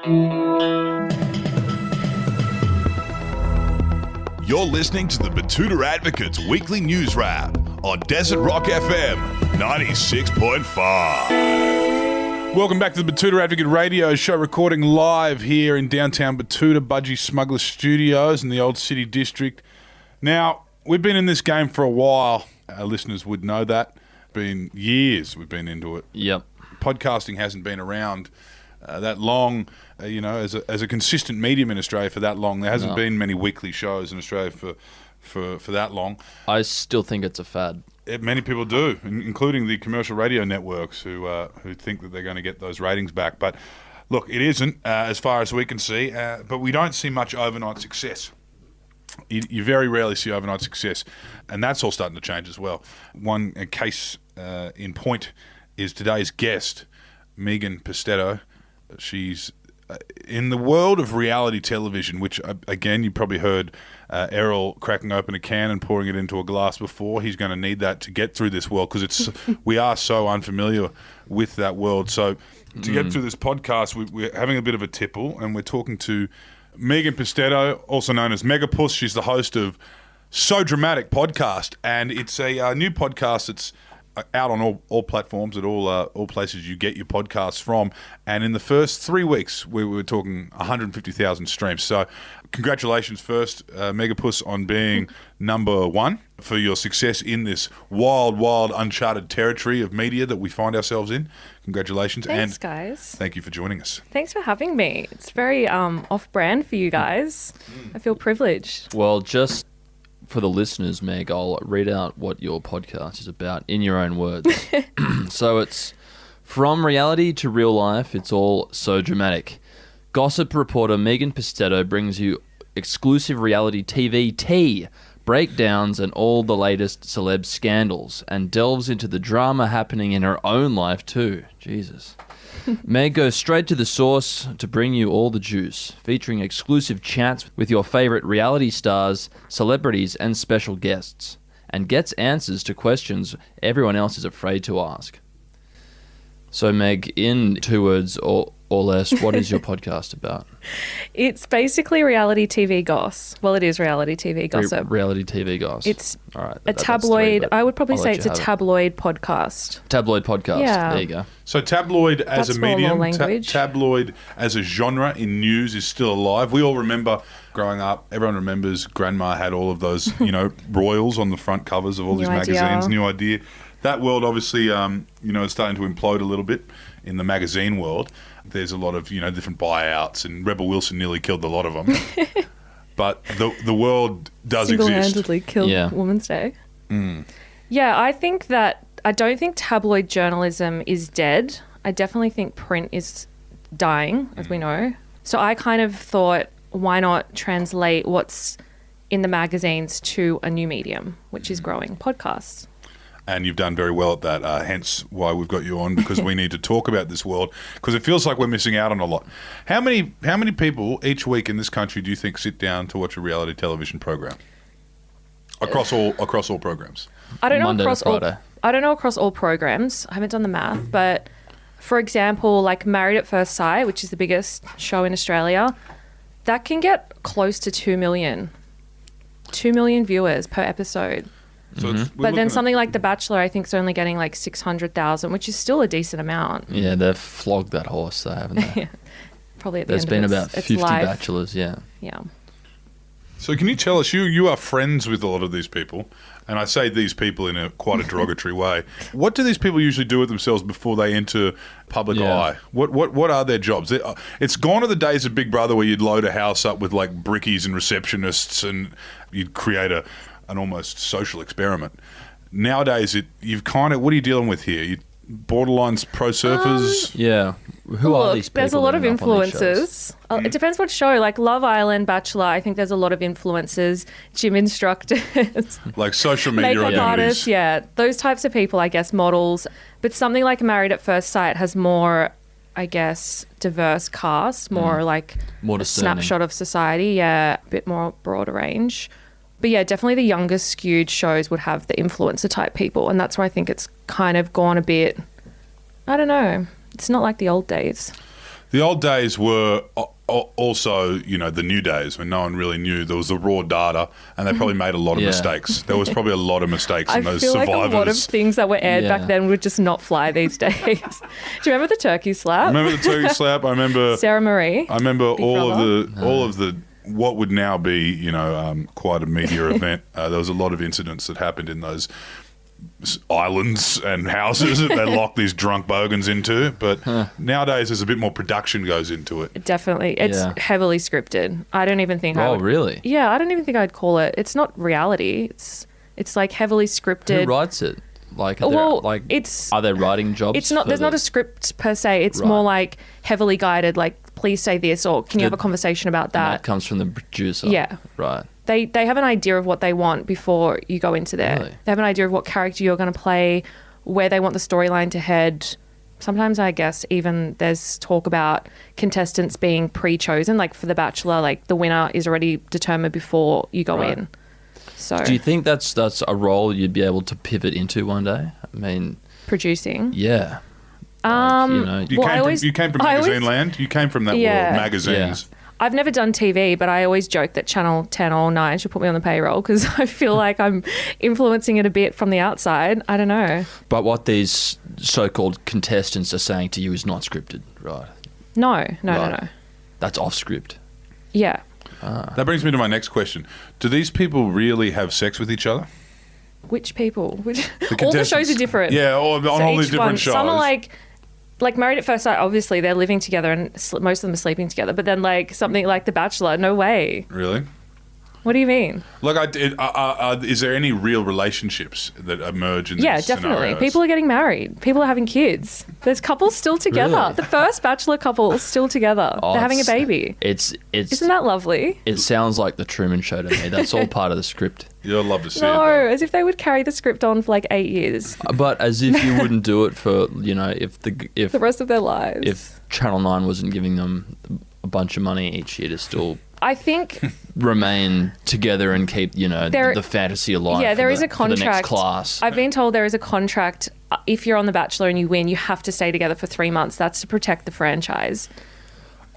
You're listening to the Batuta Advocates Weekly News Wrap on Desert Rock FM 96.5. Welcome back to the Batuta Advocate Radio Show, recording live here in downtown Batuta, Budgie Smuggler Studios in the Old City District. Now, we've been in this game for a while. Our listeners would know that. Been years we've been into it. Yep. Podcasting hasn't been around that long, as a consistent medium in Australia for that long. There hasn't been many weekly shows in Australia for that long. I still think it's a fad. Many people do, including the commercial radio networks who think that they're going to get those ratings back. But look, it isn't, as far as we can see. But we don't see much overnight success. You very rarely see overnight success, and that's all starting to change as well. One case in point is today's guest, Megan Pustetto. She's in the world of reality television, which, again, you probably heard Errol cracking open a can and pouring it into a glass before. He's going to need that to get through this world because we are so unfamiliar with that world. So to get through this podcast, we're having a bit of a tipple, and we're talking to Megan Pustetto, also known as Megapus. She's the host of So Dramatic podcast, and it's a new podcast that's out on all platforms, at all places you get your podcasts from. And in the first 3 weeks, we were talking 150,000 streams. So congratulations first, Megapus, on being number one for your success in this wild, uncharted territory of media that we find ourselves in. Congratulations. Thanks, guys. Thank you for joining us. Thanks for having me. It's very off-brand for you guys. I feel privileged. Well, just for the listeners, Meg, I'll read out what your podcast is about in your own words. So it's from reality to real life, it's all so dramatic. Gossip reporter Megan Pustetto brings you exclusive reality TV tea, breakdowns and all the latest celeb scandals, and delves into the drama happening in her own life too. Jesus. Meg goes straight to the source to bring you all the juice, featuring exclusive chats with your favorite reality stars, celebrities, and special guests, and gets answers to questions everyone else is afraid to ask. So, Meg, in 2 words or less, what is your podcast about? It's basically reality TV goss. Well, it is reality TV gossip. Reality TV goss. It's all right, a tabloid. 3, I would probably I'll say let it's a you have it. tabloid podcast. Tabloid podcast. Yeah. There you go. So tabloid as That's a medium, formal language. tabloid as a genre in news is still alive. We all remember growing up, everyone remembers Grandma had all of those, royals on the front covers of all these New Idea. magazines, New Idea. That world obviously, is starting to implode a little bit in the magazine world. There's a lot of, different buyouts, and Rebel Wilson nearly killed a lot of them. But the world does exist. Single-handedly killed Women's Day. Yeah, I don't think tabloid journalism is dead. I definitely think print is dying, as we know. So I kind of thought, why not translate what's in the magazines to a new medium, which is growing, podcasts. And you've done very well at that, hence why we've got you on, because we need to talk about this world, because it feels like we're missing out on a lot. How many people each week in this country do you think sit down to watch a reality television program? Across all programs. I don't know Monday across to Friday. all. I don't know across all programs. I haven't done the math, but for example, like Married at First Sight, which is the biggest show in Australia, that can get close to 2 million. 2 million viewers per episode. So But then something like The Bachelor, I think, is only getting like 600,000, which is still a decent amount. Yeah, they've flogged that horse, though, haven't they? Yeah. Probably at the There's end been of about its 50 life. bachelors, yeah. Yeah. So can you tell us, you are friends with a lot of these people, and I say these people in quite a derogatory way. What do these people usually do with themselves before they enter public eye? What are their jobs? It's gone are the days of Big Brother where you'd load a house up with like brickies and receptionists and you'd create an almost social experiment. Nowadays, what are you dealing with here? You borderlines pro surfers? Yeah. Who are these people? There's a lot of that are up on these shows? influencers. It depends what show. Like Love Island, Bachelor, I think there's a lot of influencers, gym instructors, Like social media makeup artists, identities. those types of people, I guess, models. But something like Married at First Sight has more, I guess, diverse cast, more like More a discerning. snapshot of society, a bit more broader range. But yeah, definitely the younger skewed shows would have the influencer type people. And that's why I think it's kind of gone a bit, I don't know, it's not like the old days. The old days were also, the new days when no one really knew. There was the raw data, and they probably made a lot of mistakes. There was probably a lot of mistakes in those I feel survivors. like a lot of things that were aired Yeah. back then would just not fly these days. Do you remember the turkey slap? Remember the turkey slap? I remember Sarah Marie. I remember Big all Brother? of the what would now be, quite a media event. There was a lot of incidents that happened in those islands and houses that they lock these drunk bogans into. But nowadays, there's a bit more production goes into it. Definitely. It's Yeah. heavily scripted. I don't even think I Oh, would. really? Yeah, I don't even think I'd call it. It's not reality. It's like heavily scripted. Who writes it? Like, are Well, there, it's are there writing jobs? it's not. for There's not the- a script per se. It's Right. more like heavily guided. Like, please say this, or can you have a Good. conversation about and that? that comes from the producer. Yeah. Right. They have an idea of what they want before you go into there. Really? They have an idea of what character you're going to play, where they want the storyline to head. Sometimes I guess even there's talk about contestants being pre-chosen. Like for The Bachelor, like the winner is already determined before you go Right. in. So Do you think that's a role you'd be able to pivot into one day? I mean, producing. yeah. You Well, I came always- from magazine I always- land. You came from that Yeah. world, magazines. I've never done TV, but I always joke that Channel 10 or 9 should put me on the payroll because I feel like I'm influencing it a bit from the outside. I don't know. But what these so-called contestants are saying to you is not scripted, right? No. Right. That's off script. Yeah. That brings me to my next question: do these people really have sex with each other? Which people? All the contestants. shows are different. Yeah, on So all these each different one- shows. Some are like Married at First Sight. Obviously, they're living together and most of them are sleeping together. But then, like something like The Bachelor, no way. Really? What do you mean? Like, is there any real relationships that emerge in Yeah, these definitely. scenarios? People are getting married. People are having kids. There's couples still together. Really? The first Bachelor couple is still together. Oh, They're having a it's- baby. It's Isn't that lovely? It sounds like the Truman Show to me. That's all part of the script. You'll love to see No, it. though. as if they would carry the script on for like 8 years, But as if you wouldn't do it for if the rest of their lives. if Channel 9 wasn't giving them a bunch of money each year to still I think remain together and keep There- the fantasy alive. Yeah, there for is the- a for the next contract. class. I've been told there is a contract. If you're on The Bachelor and you win, you have to stay together for 3 months. That's to protect the franchise.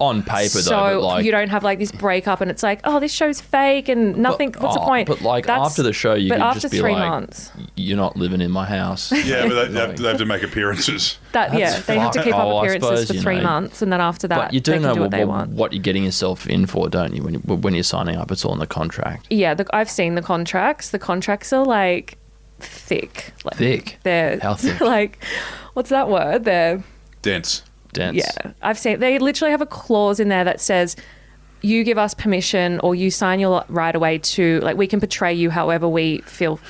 On paper, So though, but like you don't have like this breakup and it's like, oh, this show's fake and nothing. What's the point? But like after the show, you but could after just be 3 like, months, "You're not living in my house." Yeah, but they have to make appearances. they have to keep Oh, up I appearances suppose, for 3 months, and then after that, But you do they can know do what they want. what you're getting yourself in for, don't you? When you're signing up, it's all in the contract. Yeah, I've seen the contracts. The contracts are like thick. Like, Thick? They're How thick? like, what's that word? They're Dense. Dense. yeah. I've seen they literally have a clause in there that says, you give us permission or you sign your right away to like we can portray you however we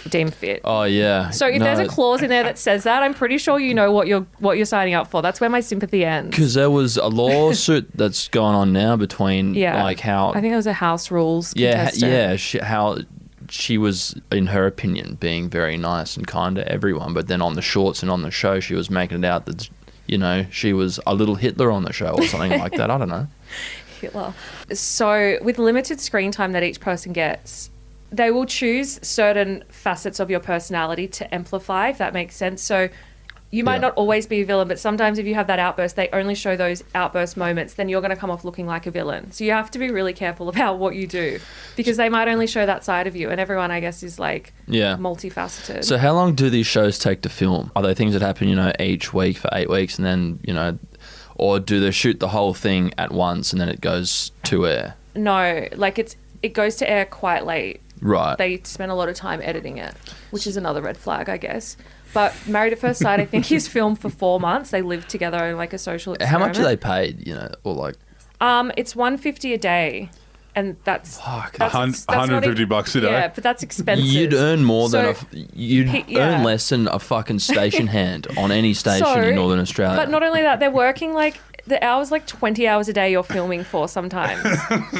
deem fit. Oh yeah. So if there's a clause in there that says that, I'm pretty sure you know what you're signing up for. That's where my sympathy ends. Because there was a lawsuit that's going on now between like how I think it was a House Rules contestant. how she was, in her opinion, being very nice and kind to everyone, but then on the shorts and on the show, she was making it out that she was a little Hitler on the show or something like that. I don't know. Hitler. So with limited screen time that each person gets, they will choose certain facets of your personality to amplify, if that makes sense. So you might Yeah. not always be a villain, but sometimes if you have that outburst, they only show those outburst moments, then you're going to come off looking like a villain. So you have to be really careful about what you do because they might only show that side of you. And everyone, I guess, is like Yeah. multifaceted. So how long do these shows take to film? Are they things that happen, each week for 8 weeks and then, or do they shoot the whole thing at once and then it goes to air? No, like it goes to air quite late. Right. They spend a lot of time editing it, which is another red flag, I guess. But Married at First Sight, I think, is filmed for 4 months. They live together in like a social experiment. How much are they paid, or like... It's $150 a day, and that's Fuck. that's $150 a day? Yeah, but that's expensive. You'd earn more than So- you'd yeah. earn less than a fucking station hand on any station in Northern Australia. But not only that, they're working like the hours, like 20 hours a day you're filming for sometimes.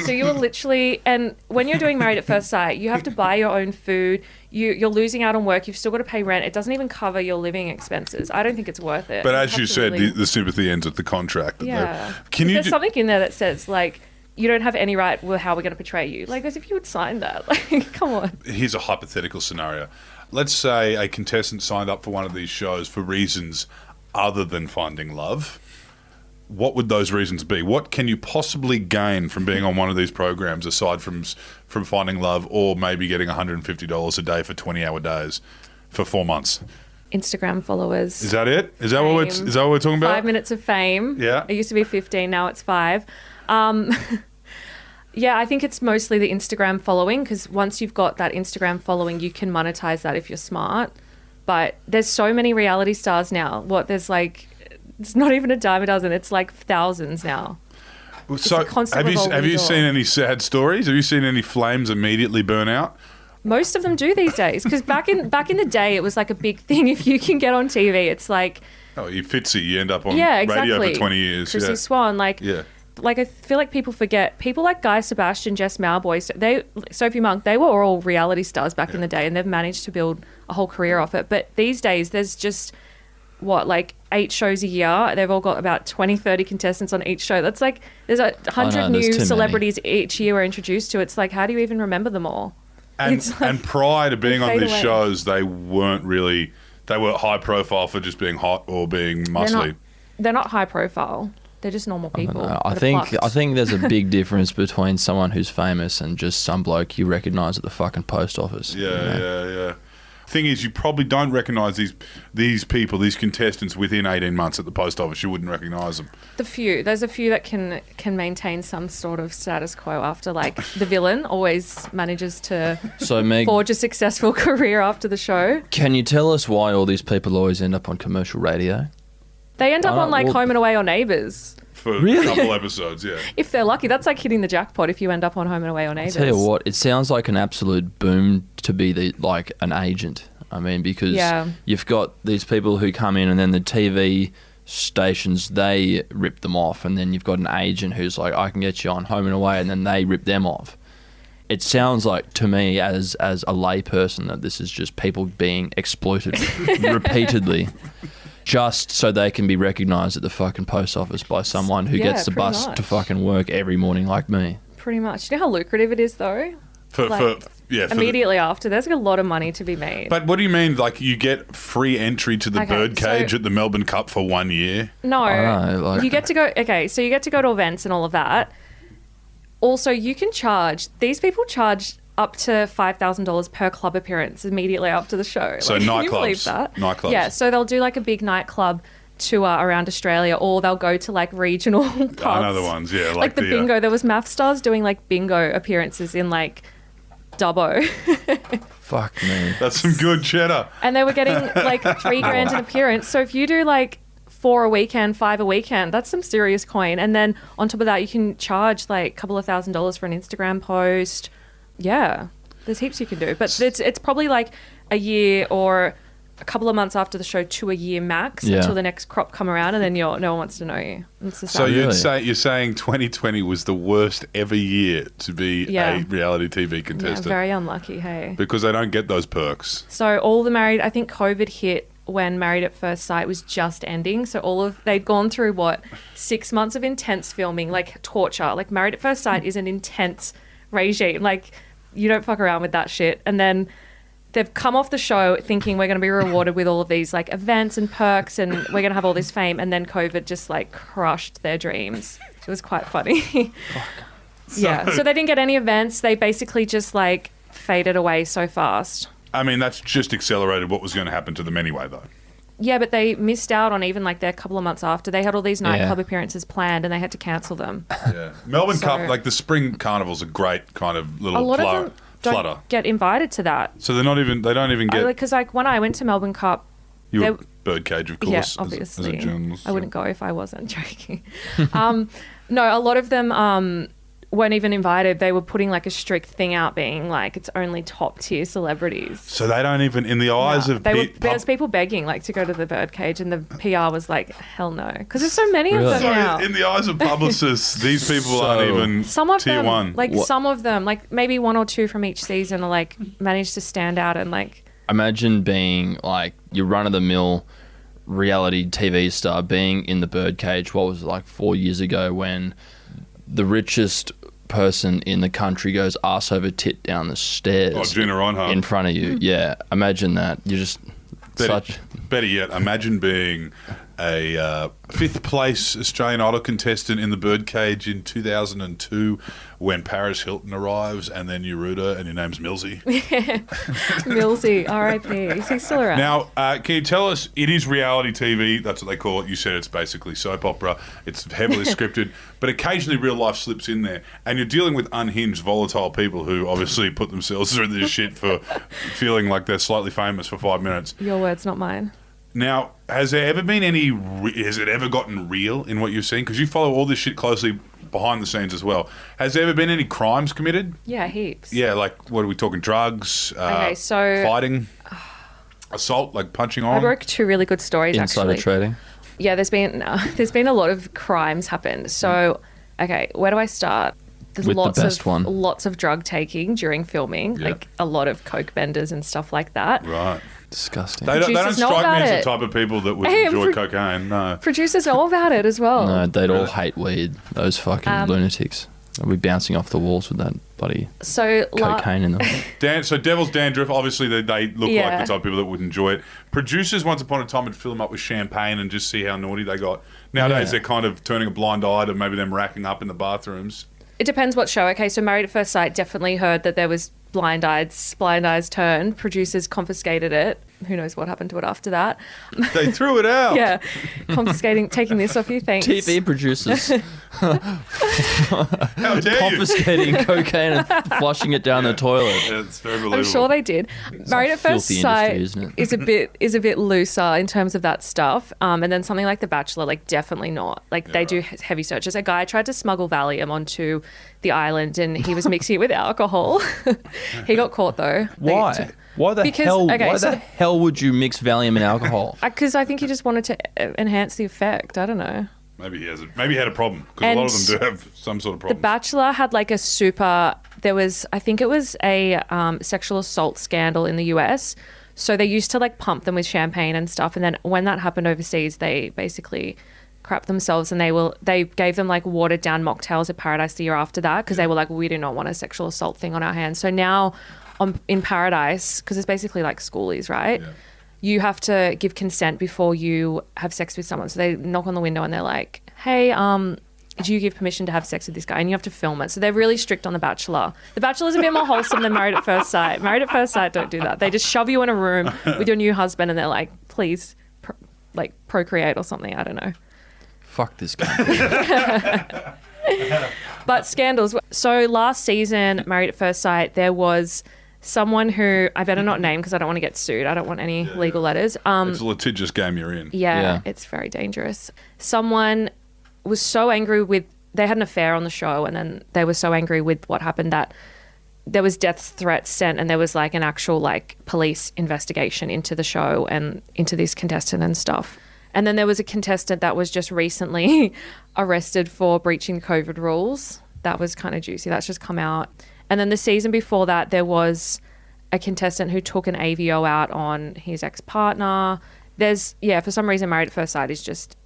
So you are literally, and when you're doing Married at First Sight, you have to buy your own food. You're losing out on work. You've still got to pay rent. It doesn't even cover your living expenses. I don't think it's worth it. But You as have you to said, really- the sympathy ends at the contract. yeah. Can If you there's ju- something in there that says like, you don't have any right with how we're going to portray you. Like, as if you would sign that. Like, come on. Here's a hypothetical scenario. Let's say a contestant signed up for one of these shows for reasons other than finding love. what would those reasons be? What can you possibly gain from being on one of these programs aside from finding love or maybe getting $150 a day for 20-hour days for 4 months? Instagram followers. Is that it? Is that what we're talking about? 5 minutes of fame. Yeah. It used to be 15, now it's 5. Yeah, I think it's mostly the Instagram following, because once you've got that Instagram following, you can monetize that if you're smart. But there's so many reality stars now. There's like, it's not even a dime a dozen. It's like thousands now. So have you seen any sad stories? Have you seen any flames immediately burn out? Most of them do these days, because back in the day, it was like a big thing. If you can get on TV, it's like... Oh, you Fitzy, you end up on exactly. radio for 20 years. Chrissy Swan, Yeah. Like, I feel like people forget, people like Guy Sebastian, Jess Mauboy, Sophie Monk, they were all reality stars back in the day, and they've managed to build a whole career off it. But these days, there's just, 8 shows a year. They've all got about 20, 30 contestants on each show. That's like, there's 100 new celebrities each year we're introduced to. It's like, how do you even remember them all? And prior to being on these shows, they weren't really, they were high profile for just being hot or being muscly. They're not high profile. They're just normal people. I think there's a big difference between someone who's famous and just some bloke you recognise at the fucking post office. Yeah. Thing is, you probably don't recognise these people, these contestants, within 18 months at the post office. You wouldn't recognise them. There's a few that can maintain some sort of status quo after, like, the villain always manages to forge a successful career after the show. Can you tell us why all these people always end up on commercial radio? They end up on Home and Away or Neighbours. For a couple episodes, yeah. If they're lucky. That's like hitting the jackpot if you end up on Home and Away or Neighbours. I'll tell you what, it sounds like an absolute boom to be an agent. I mean, because you've got these people who come in and then the TV stations, they rip them off. And then you've got an agent who's like, I can get you on Home and Away, and then they rip them off. It sounds like to me as a layperson that this is just people being exploited repeatedly. Just so they can be recognised at the fucking post office by someone who gets the bus to fucking work every morning like me. Pretty much. You know how lucrative it is, though? Immediately after, there's a lot of money to be made. But what do you mean? Like, you get free entry to the birdcage at the Melbourne Cup for 1 year? No. You get to go... Okay, so you get to go to events and all of that. Also, you can charge... These people charge up to $5,000 per club appearance immediately after the show. So nightclubs. Can you believe that? Nightclubs. Yeah, so they'll do like a big nightclub tour around Australia, or they'll go to like regional pubs. I know the ones, yeah. Like the bingo. There was math stars doing like bingo appearances in like Dubbo. Fuck me. That's some good cheddar. And they were getting like $3,000 an appearance. So if you do like 4 a weekend, 5 a weekend, that's some serious coin. And then on top of that, you can charge like a couple of $1,000s for an Instagram post. Yeah, there's heaps you can do. But it's probably like a year or a couple of months after the show to a year max until the next crop come around, and then no one wants to know you. So you're saying 2020 was the worst ever year to be a reality TV contestant? Yeah, very unlucky, hey. Because they don't get those perks. So all the married, I think COVID hit when Married at First Sight was just ending. So they'd gone through 6 months of intense filming, like torture. Like Married at First Sight is an intense regime. Like you don't fuck around with that shit. And then they've come off the show thinking we're going to be rewarded with all of these like events and perks and we're going to have all this fame. And then COVID just like crushed their dreams. It was quite funny. So they didn't get any events. They basically just like faded away so fast. I mean, that's just accelerated what was going to happen to them anyway, though. Yeah, but they missed out on even like their couple of months after. They had all these nightclub appearances planned and they had to cancel them. Yeah. Melbourne Cup, like the spring carnival's a great kind of little flutter. Don't get invited to that. So they don't even get... Because like when I went to Melbourne Cup... You were birdcage, of course, yeah, obviously. as a journalist. I wouldn't go if I wasn't joking. No, a lot of them weren't even invited. They were putting like a strict thing out being like it's only top tier celebrities. So they don't even, in the eyes of... There's people begging like to go to the birdcage and the PR was like, hell no. Because there's so many of them now. In the eyes of publicists, these people aren't even tier one. Like some of them, like maybe 1 or 2 from each season are like managed to stand out and like... Imagine being like your run-of-the-mill reality TV star being in the birdcage, what was it, like 4 years ago when the richest person in the country goes arse over tit down the stairs. Oh, Gina Rinehart. In front of you. Yeah. Imagine that. You're just Better yet, imagine being a fifth place Australian Idol contestant in the birdcage in 2002 when Paris Hilton arrives, and then you root her and your name's Millsy. Millsy, R.I.P. Is he still around? Now, can you tell us, it is reality TV, that's what they call it. You said it's basically soap opera. It's heavily scripted, but occasionally real life slips in there. And you're dealing with unhinged, volatile people who obviously put themselves through this shit for feeling like they're slightly famous for 5 minutes. Your words, not mine. Now, has there ever been has it ever gotten real in what you've seen? Because you follow all this shit closely behind the scenes as well. Has there ever been any crimes committed? Yeah, heaps. Yeah, like, what are we talking, drugs, so fighting, assault, like punching on? I broke 2 really good stories, Insider actually. trading. Yeah, there's been a lot of crimes happened. So, okay, where do I start? There's With the best one. lots of drug taking during filming, Yeah. like a lot of coke benders and stuff like that. Right. Disgusting. They don't Producers know strike me about as it. the type of people that would Hey, enjoy cocaine, no. Producers know about it as well. No, they'd all Really? hate weed. Those fucking lunatics. They'll be bouncing off the walls with that bloody So, cocaine in them. So Devil's Dandruff, obviously they look Yeah. like the type of people that would enjoy it. Producers once upon a time would fill them up with champagne and just see how naughty they got. Nowadays Yeah. they're kind of turning a blind eye to maybe them racking up in the bathrooms. it depends what show. Okay, so Married at First Sight definitely heard that there was blind eyes turn. Producers confiscated it. Who knows what happened to it after that? They threw it out. Yeah, taking this off you. Thanks. TV producers How dare you? confiscating cocaine and flushing it down the toilet. It's very believable. I'm sure they did. Married at First filthy Sight industry, isn't it? is a bit looser in terms of that stuff. And then something like The Bachelor, like definitely not. Like they do heavy searches. A guy tried to smuggle Valium onto the island, and he was mixing it with alcohol. He got caught though. Why? Why the Because- hell? okay, why so- the hell would you mix Valium and alcohol? Because I think he just wanted to enhance the effect. I don't know. Maybe he had a problem because a lot of them do have some sort of The problem. Bachelor had like a super. There was, I think it was a sexual assault scandal in the US. So they used to like pump them with champagne and stuff, and then when that happened overseas, they basically crap themselves, and they gave them like watered down mocktails at Paradise the year after that because they were like, we do not want a sexual assault thing on our hands. So now in Paradise, because it's basically like schoolies, right? Yeah. You have to give consent before you have sex with someone. So they knock on the window and they're like, hey, do you give permission to have sex with this guy? And you have to film it. So they're really strict on The Bachelor. The Bachelor's a bit more wholesome than Married at First Sight. Married at First Sight don't do that. They just shove you in a room with your new husband and they're like, please, procreate or something. I don't know. Fuck this guy. But scandals. So last season, Married at First Sight, there was someone who I better not name because I don't want to get sued. I don't want any legal letters. It's a litigious game you're in. Yeah. It's very dangerous. Someone was so angry they had an affair on the show, and then they were so angry with what happened that there was death threats sent, and there was like an actual like police investigation into the show and into this contestant and stuff. And then there was a contestant that was just recently arrested for breaching COVID rules. That was kind of juicy. That's just come out. And then the season before that, there was a contestant who took an AVO out on his ex-partner. For some reason, Married at First Sight is just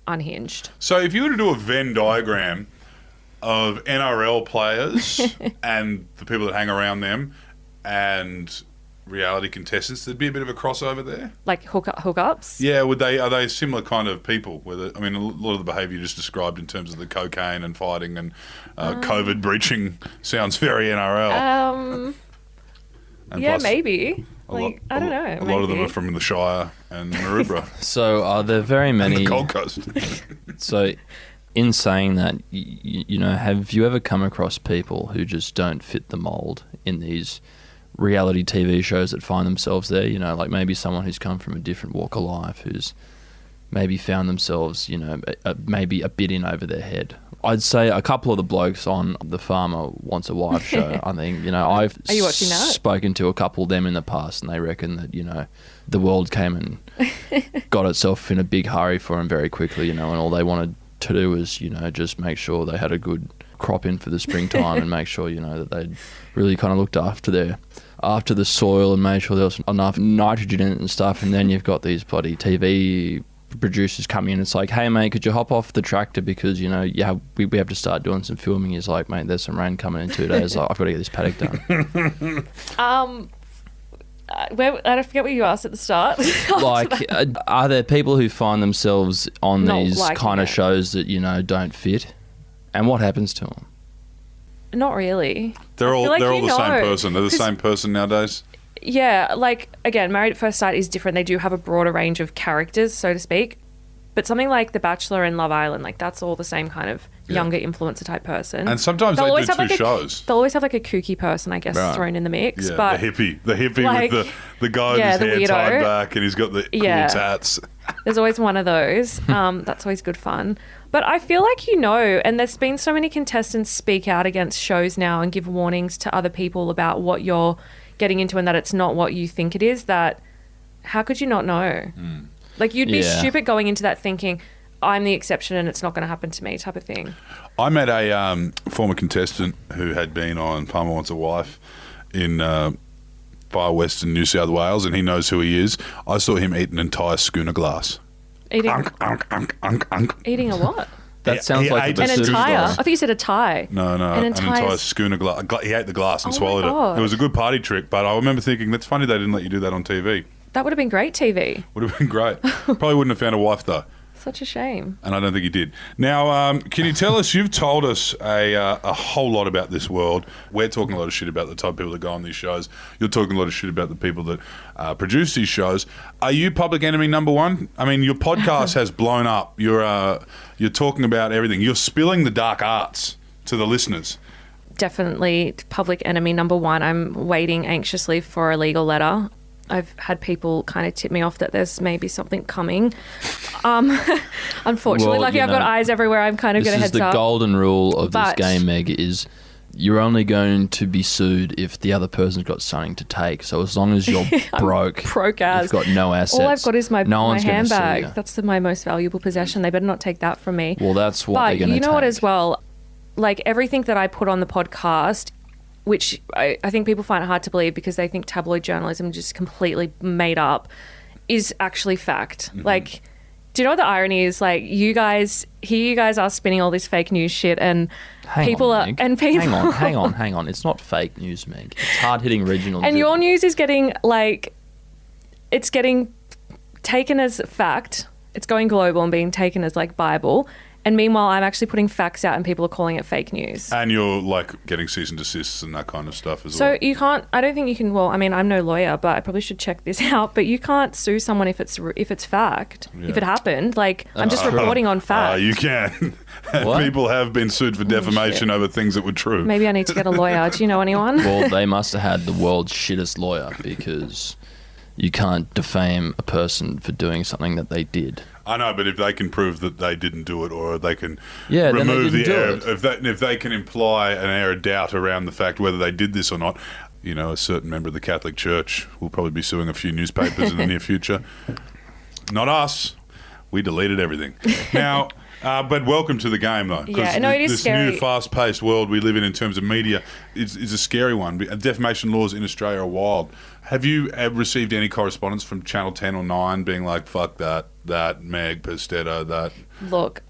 unhinged. So if you were to do a Venn diagram of NRL players and the people that hang around them and reality contestants, there'd be a bit of a crossover there. Like hookups? Yeah, are they similar kind of people? A lot of the behaviour you just described in terms of the cocaine and fighting and COVID breaching sounds very NRL. And Yeah, plus, maybe. I don't know. A lot of them are from the Shire and Maroubra, So are there very and many? the Gold Coast. So, in saying that, you know, have you ever come across people who just don't fit the mold in these reality TV shows that find themselves there? You know, like maybe someone who's come from a different walk of life, who's maybe found themselves, you know, maybe a bit in over their head. I'd say a couple of the blokes on the Farmer Wants a Wife show, I think, you know, I've Are you watching that? spoken to a couple of them in the past, and they reckon that, you know, the world came and got itself in a big hurry for them very quickly, you know, and all they wanted to do was, you know, just make sure they had a good crop in for the springtime and make sure, you know, that they'd really kind of looked after the soil and made sure there was enough nitrogen in it and stuff. And then you've got these bloody TV producers coming in. It's like, hey mate, could you hop off the tractor because, you know, we have to start doing some filming. He's like, mate, there's some rain coming in 2 days. I've got to get this paddock done. I forget what you asked at the start. Like, are there people who find themselves on Not these liking kind of it. shows that, don't fit? And what happens to them? Not really. They're I all feel like they're all you the same know. person. They're the 'Cause- same person nowadays. Yeah, like, again, Married at First Sight is different. They do have a broader range of characters, so to speak. But something like The Bachelor and Love Island, like, that's all the same kind of younger influencer type person. And sometimes They'll they always do have, two like, shows. They'll always have, like, a kooky person, I guess, Right. thrown in the mix. Yeah, but the hippie like, with the guy yeah, with the his hair tied weirdo. back and he's got the cool Yeah. tats. there's always one of those. That's always good fun. But I feel like and there's been so many contestants speak out against shows now and give warnings to other people about what you're getting into and that it's not what you think it is, that how could you not know? Like, you'd be Yeah. stupid going into that thinking, I'm the exception and it's not going to happen to me type of thing. I met a former contestant who had been on Palmer Wants a Wife in far western New South Wales, and he knows who he is. I saw him eat an entire schooner glass. Eating, Unk. eating a what? That sounds he like ate a a An Super entire? glass. I thought you said a tie. No, An an entire entire schooner glass. He ate the glass and Oh my swallowed it. God. It was a good party trick, but I remember thinking, that's funny they didn't let you do that on TV. That would have been great TV. Would have been great. Probably wouldn't have found a wife, though. Such a shame. And I don't think he did. Now, can you tell us, you've told us a whole lot about this world. We're talking a lot of shit about the type of people that go on these shows. You're talking a lot of shit about the people that produce these shows. Are you public enemy number one? I mean, your podcast has blown up. You're talking about everything. You're spilling the dark arts to the listeners. Definitely public enemy number one. I'm waiting anxiously for a legal letter. I've had people kind of tip me off that there's maybe something coming. Unfortunately, Well, lucky you I've got know, eyes everywhere. I'm kind of This get a is heads the up. golden rule of But- this game, Meg, is you're only going to be sued if the other person's got something to take. So as long as you're broke, broke as. you've got no assets. All I've got is my one's gonna sue handbag. you. That's my most valuable possession. They better not take that from me. Well, that's what But they're going to you take. know what as well, like everything that I put on the podcast, which I think people find it hard to believe because they think tabloid journalism is just completely made up, is actually fact. Mm-hmm. Like, do you know what the irony is? Like, you guys are spinning all this fake news shit, and people are Meg. and people Hang on. It's not fake news, Meg. It's hard-hitting regional and news. your news is getting it's getting taken as fact. It's going global and being taken as like Bible. And meanwhile, I'm actually putting facts out and people are calling it fake news. And you're, like, getting cease and desists and that kind of stuff as So well. you can't. I don't think you can. Well, I mean, I'm no lawyer, but I probably should check this out. But you can't sue someone if it's fact. Yeah. If it happened, like I'm just reporting on fact. You can. What? People have been sued for defamation over things that were true. Maybe I need to get a lawyer. Do you know anyone? Well, they must have had the world's shittest lawyer because you can't defame a person for doing something that they did. I know, but if they can prove that they didn't do it, or they can Yeah, then they remove didn't the do air, it. if they can imply an air of doubt around the fact whether they did this or not, you know, a certain member of the Catholic Church will probably be suing a few newspapers in the near future. Not us. We deleted everything. Now, but welcome to the game, though. 'cause Yeah, no, it is this scary. new fast-paced world we live in terms of media is a scary one. Defamation laws in Australia are wild. Have you ever received any correspondence from Channel 10 or 9 being like, fuck that, Meg, Pustetto, that... Look,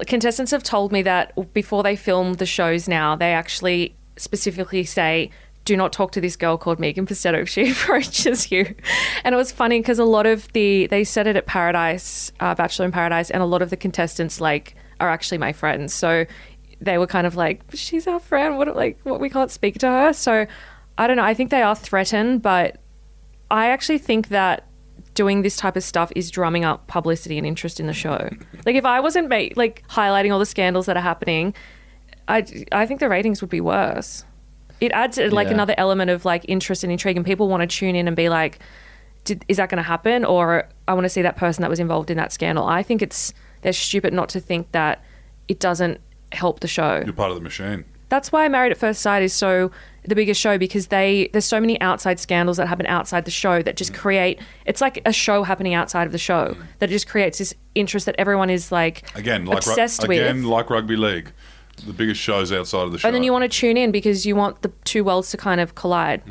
contestants have told me that before they film the shows now, they actually specifically say, do not talk to this girl called Megan Pustetto if she approaches you. And it was funny because a lot of they said it at Paradise, Bachelor in Paradise, and a lot of the contestants like are actually my friends. So they were kind of like, she's our friend. What we can't speak to her. So I don't know. I think they are threatened, but I actually think that doing this type of stuff is drumming up publicity and interest in the show. Like if I wasn't highlighting all the scandals that are happening, I think the ratings would be worse. It adds like Yeah. another element of like interest and intrigue, and people want to tune in and be like, is that going to happen? Or I want to see that person that was involved in that scandal. I think they're stupid not to think that it doesn't help the show. You're part of the machine. That's why Married at First Sight is so the biggest show, because there's so many outside scandals that happen outside the show that just create, it's like a show happening outside of the show that just creates this interest that everyone is like obsessed with. Like rugby league. The biggest shows outside of the show. And then you want to tune in because you want the two worlds to kind of collide.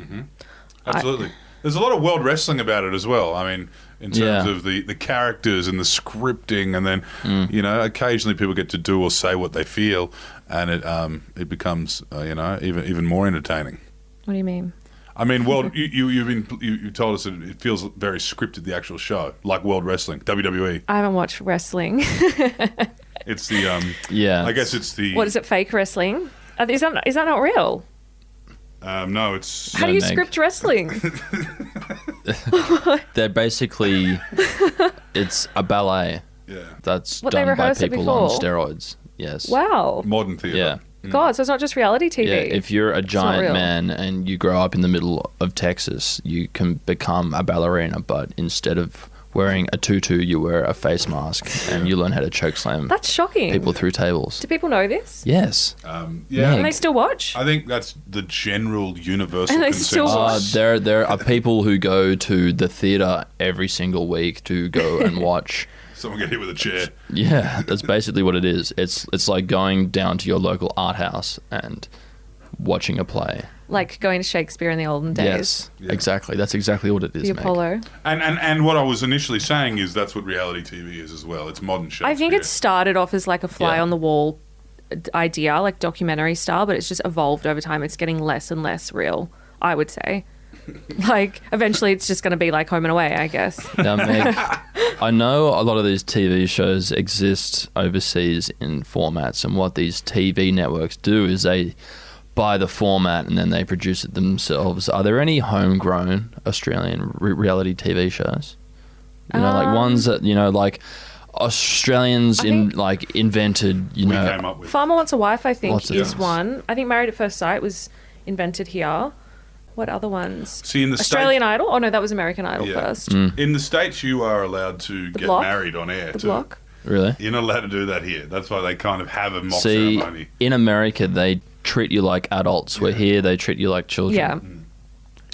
Absolutely. There's a lot of world wrestling about it as well. I mean, in terms Yeah. of the characters and the scripting, and then, you know, occasionally people get to do or say what they feel, and it becomes, you know, even more entertaining. What do you mean? I mean, you told us that it feels very scripted, the actual show, like World Wrestling, WWE. I haven't watched wrestling. It's the Yeah. I guess it's the What is it? Fake wrestling? Is that not real? no, it's How do you Meg. script wrestling? They're basically, it's a ballet yeah, that's What, they done by rehearse it people on before? steroids. Yes. Wow. modern theatre. Yeah. God, so it's not just reality TV. Yeah, if you're a not giant real. man and you grow up in the middle of Texas, you can become a ballerina, but instead of wearing a tutu, you wear a face mask and you learn how to choke slam That's shocking. people through tables. Do people know this? Yes. Yeah, And they still watch? I think that's the general universal And they consensus. still watch. There are people who go to the theater every single week to go and watch. Someone get hit with a chair. Yeah, that's basically what it is. It's like going down to your local art house and watching a play. Like going to Shakespeare in the olden days. Yes, Yeah. exactly. That's exactly what it is, The Meg. Apollo. And what I was initially saying is that's what reality TV is as well. It's modern Shakespeare. I think it started off as like a fly Yeah. on the wall idea, like documentary style, but it's just evolved over time. It's getting less and less real, I would say. Like, eventually it's just going to be like Home and Away, I guess. Now, Meg, I know a lot of these TV shows exist overseas in formats, and what these TV networks do is they buy the format and then they produce it themselves. Are there any homegrown Australian reality TV shows? You know, like ones that, you know, like Australians I think- invented, you we know. came up with. Farmer Wants a Wife, I think, Lots of is things. one. I think Married at First Sight was invented here. What other ones? See, in the Australian States, Idol? Oh, no, that was American Idol Yeah. first. Mm. in the States, you are allowed to get Block? married on air The too. Block. Really? You're not allowed to do that here. That's why they kind of have a mock See, ceremony. in America, they treat you like adults, where here they treat you like children. Yeah. I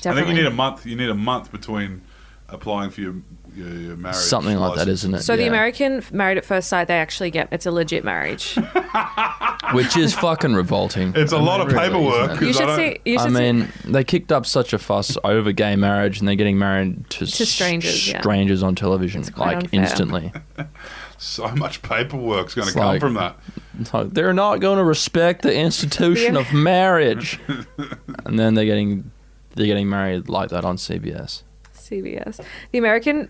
Definitely. think you need a month. You need a month between applying for your marriage. Something like that, license. isn't it? So the Yeah. American Married at First Sight, they actually get, it's a legit marriage. Which is fucking revolting. It's a lot of Really, paperwork. isn't it? You 'cause I should don't- see. You I should see. mean, they kicked up such a fuss over gay marriage, and they're getting married to strangers, yeah. strangers on television, It's quite like unfair. instantly. So much paperwork's going to It's come like- from that. It's like, they're not going to respect the institution Yeah. of marriage, and then they're getting married like that on CBS. CBS. The American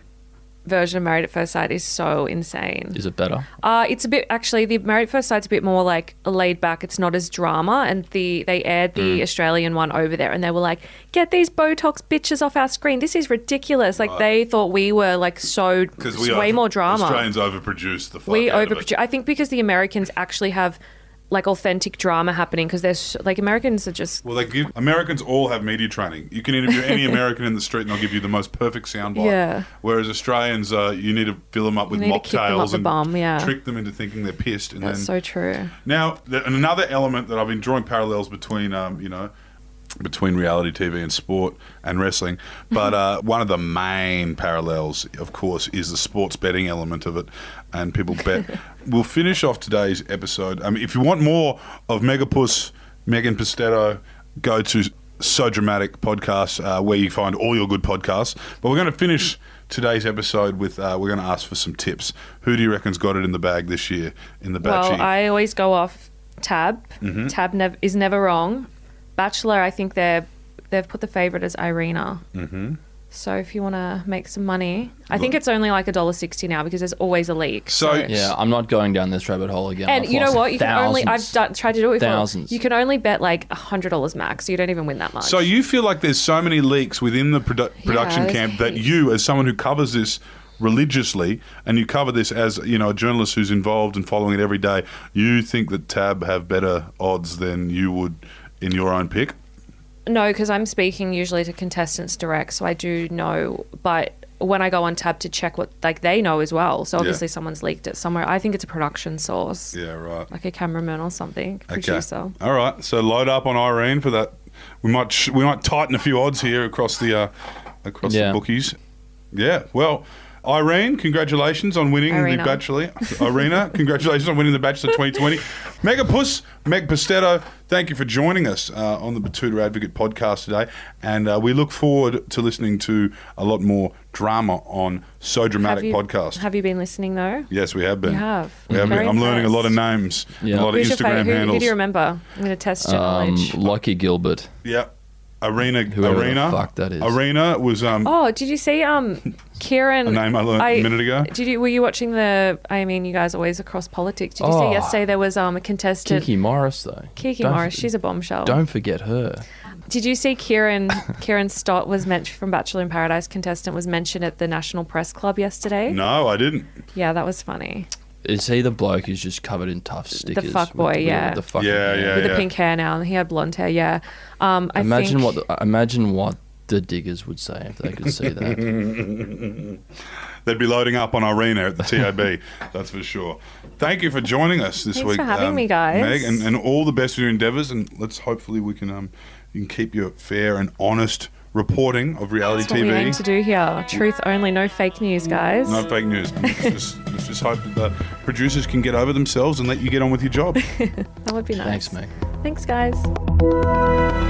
version of Married at First Sight is so insane. Is it better? It's a bit, actually, the Married at First Sight's a bit more like laid back. It's not as drama. And they aired the Australian one over there and they were like, get these Botox bitches off our screen. This is ridiculous. Like, they thought we were like so, Because way more drama. Australians overproduce the fuck We out of it. overproduce. I think because the Americans actually have like authentic drama happening because there's like Americans are just, Well, Americans all have media training. You can interview any American in the street and they'll give you the most perfect soundbite. Yeah. Whereas Australians, you need to fill them up with need to kick them up mocktails the and bum, yeah. trick them into thinking they're pissed. And that's then so true. now, and another element that I've been drawing parallels between, between reality TV and sport and wrestling. But one of the main parallels, of course, is the sports betting element of it. And people bet. We'll finish off today's episode. I mean, if you want more of Megan Pustetto, go to So Dramatic Podcast, where you find all your good podcasts. But we're going to finish today's episode with, we're going to ask for some tips. Who do you reckon's got it in the bag this year in the Batchy? Well, I always go off Tab. Mm-hmm. Tab is never wrong. Bachelor, I think they've put the favourite as Irina. Mm-hmm. So if you want to make some money, I think it's only like $1.60 now because there's always a leak. So- Yeah, I'm not going down this rabbit hole again. And I've you know lost what? You can only. thousands. Tried to do it before. Thousands. You can only bet like $100 max, so you don't even win that much. So you feel like there's so many leaks within the production there's camp that heaps. you, as someone who covers this religiously, and you cover this as a journalist who's involved and following it every day, you think that Tab have better odds than you would in your own pick? No, because I'm speaking usually to contestants direct, so I do know. But when I go on Tab to check what, like, they know as well. So obviously someone's leaked it somewhere. I think it's a production source, Yeah, right. like a cameraman or something, producer. All right. So load up on Irene for that. We might tighten a few odds here across the the bookies. Yeah. Well, Irene, congratulations on winning Irina. the Bachelor. Irina, congratulations on winning the Bachelor 2020. Meg Pustetto, thank you for joining us on the Batuta Advocate podcast today. And we look forward to listening to a lot more drama on So Dramatic podcast. Have you been listening though? Yes, we have been. You have. We have been. Very I'm learning a lot of impressed. names, Yeah. a lot of Who's your Instagram favourite? Who handles. do you remember? I'm going to test your knowledge. Lucky Gilbert. Yeah. Whoever the fuck that is. Arena was Oh, did you see Kieran? a name I learned a minute ago. Were you watching I mean, you guys always across politics. Did you see yesterday there was a contestant? Kiki Morris, though. Kiki Morris, she's a bombshell. Don't forget her. Did you see Kieran Stott was mentioned from Bachelor in Paradise contestant was mentioned at the National Press Club yesterday? No, I didn't. Yeah, that was funny. Is he the bloke who's just covered in tough stickers? The fuck boy, yeah. The fucking With the pink hair now, and he had blonde hair, yeah. Imagine what the diggers would say if they could see that. They'd be loading up on Arena at the TAB, that's for sure. Thank you for joining us this Thanks week. for having me, guys. Meg, and all the best with your endeavours, and let's hopefully you can keep your fair and honest reporting of reality That's what TV. we aim to do here. Truth only, no fake news, guys. No fake news. Let's just hope that the producers can get over themselves and let you get on with your job. That would be nice. Thanks, mate. Thanks, guys.